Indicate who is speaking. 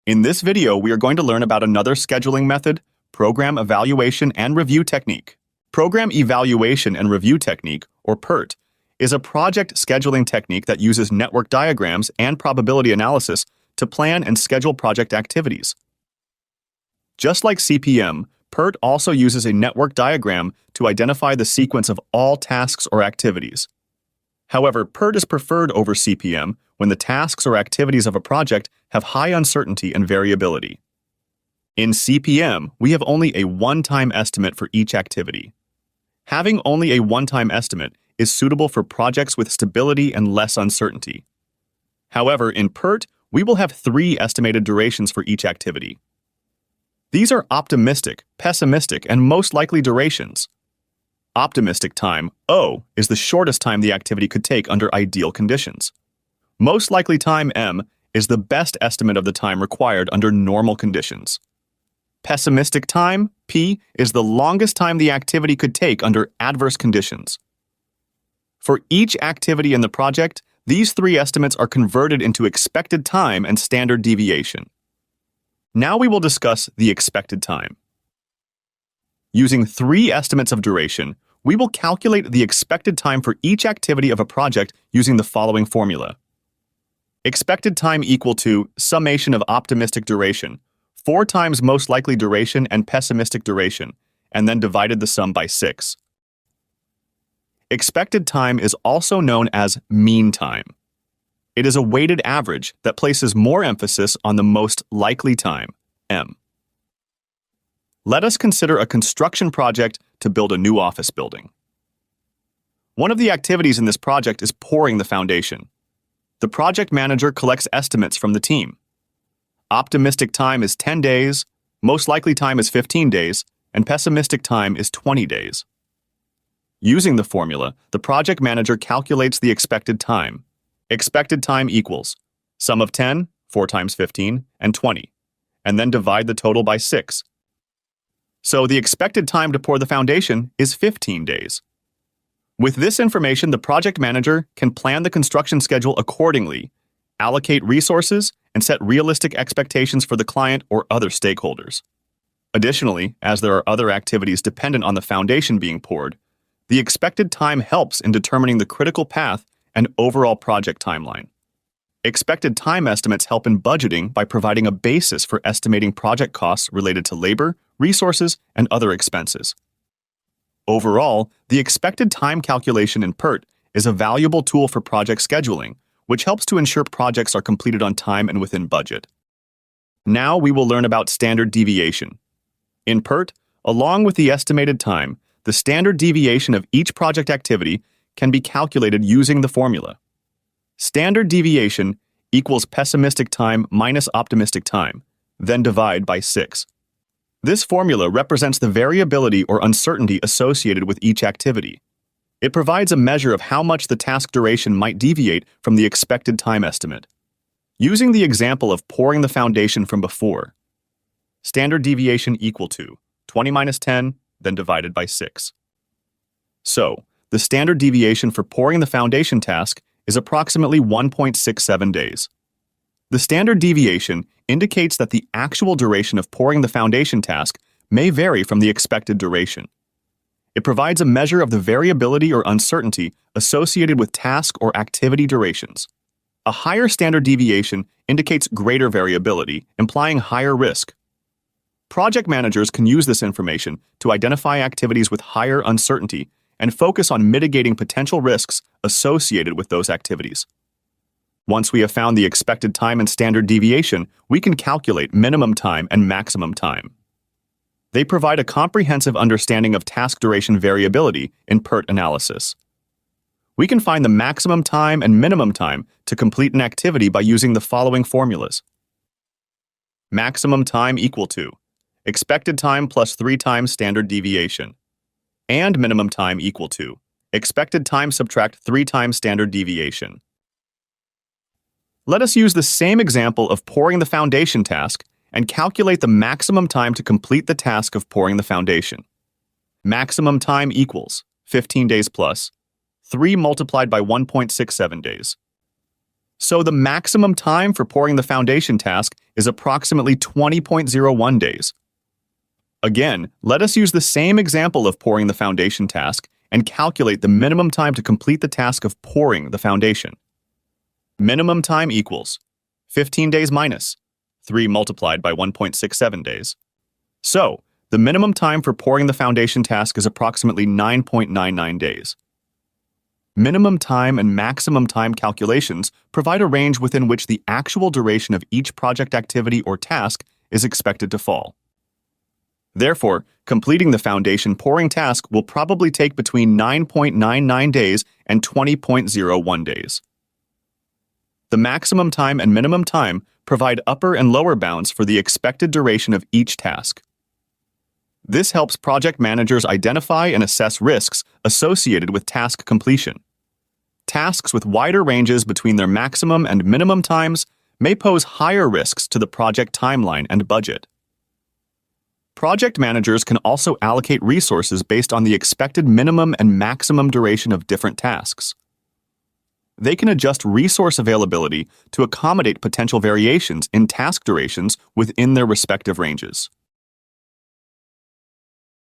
Speaker 1: In this video, we are going to learn about another scheduling method, program evaluation and review technique. Program evaluation and review technique, or PERT, is a project scheduling technique that uses network diagrams and probability analysis to plan and schedule project activities. Just like CPM, PERT also uses a network diagram to identify the sequence of all tasks or activities. However, PERT is preferred over CPM when the tasks or activities of a project have high uncertainty and variability. In CPM, we have only a one-time estimate for each activity. Having only a one-time estimate is suitable for projects with stability and less uncertainty. However, in PERT, we will have 3 estimated durations for each activity. These are optimistic, pessimistic, and most likely durations. Optimistic time, O, is the shortest time the activity could take under ideal conditions. Most likely time, M, is the best estimate of the time required under normal conditions. Pessimistic time, P, is the longest time the activity could take under adverse conditions. For each activity in the project, these 3 estimates are converted into expected time and standard deviation. Now we will discuss the expected time. Using 3 estimates of duration, we will calculate the expected time for each activity of a project using the following formula. Expected time equal to summation of optimistic duration, 4 times most likely duration and pessimistic duration, and then divided the sum by 6. Expected time is also known as mean time. It is a weighted average that places more emphasis on the most likely time, M. Let us consider a construction project to build a new office building. One of the activities in this project is pouring the foundation. The project manager collects estimates from the team. Optimistic time is 10 days, most likely time is 15 days, and pessimistic time is 20 days. Using the formula, the project manager calculates the expected time. Expected time equals sum of 10, 4 times 15, and 20, and then divide the total by 6. So the expected time to pour the foundation is 15 days. With this information, the project manager can plan the construction schedule accordingly, allocate resources, and set realistic expectations for the client or other stakeholders. Additionally, as there are other activities dependent on the foundation being poured, the expected time helps in determining the critical path and overall project timeline. Expected time estimates help in budgeting by providing a basis for estimating project costs related to labor, resources, and other expenses. Overall, the expected time calculation in PERT is a valuable tool for project scheduling, which helps to ensure projects are completed on time and within budget. Now we will learn about standard deviation. In PERT, along with the estimated time, the standard deviation of each project activity can be calculated using the formula. Standard deviation equals pessimistic time minus optimistic time, then divide by 6. This formula represents the variability or uncertainty associated with each activity. It provides a measure of how much the task duration might deviate from the expected time estimate. Using the example of pouring the foundation from before, standard deviation equal to 20 minus 10, then divided by 6. So, the standard deviation for pouring the foundation task is approximately 1.67 days. The standard deviation indicates that the actual duration of pouring the foundation task may vary from the expected duration. It provides a measure of the variability or uncertainty associated with task or activity durations. A higher standard deviation indicates greater variability, implying higher risk. Project managers can use this information to identify activities with higher uncertainty and focus on mitigating potential risks associated with those activities. Once we have found the expected time and standard deviation, we can calculate minimum time and maximum time. They provide a comprehensive understanding of task duration variability in PERT analysis. We can find the maximum time and minimum time to complete an activity by using the following formulas. Maximum time equal to expected time plus 3 times standard deviation, and minimum time equal to expected time subtract 3 times standard deviation. Let us use the same example of pouring the foundation task and calculate the maximum time to complete the task of pouring the foundation. Maximum time equals 15 days plus 3 multiplied by 1.67 days. So the maximum time for pouring the foundation task is approximately 20.01 days. Again, let us use the same example of pouring the foundation task and calculate the minimum time to complete the task of pouring the foundation. Minimum time equals 15 days minus 3 multiplied by 1.67 days. So, the minimum time for pouring the foundation task is approximately 9.99 days. Minimum time and maximum time calculations provide a range within which the actual duration of each project activity or task is expected to fall. Therefore, completing the foundation pouring task will probably take between 9.99 days and 20.01 days. The maximum time and minimum time provide upper and lower bounds for the expected duration of each task. This helps project managers identify and assess risks associated with task completion. Tasks with wider ranges between their maximum and minimum times may pose higher risks to the project timeline and budget. Project managers can also allocate resources based on the expected minimum and maximum duration of different tasks. They can adjust resource availability to accommodate potential variations in task durations within their respective ranges.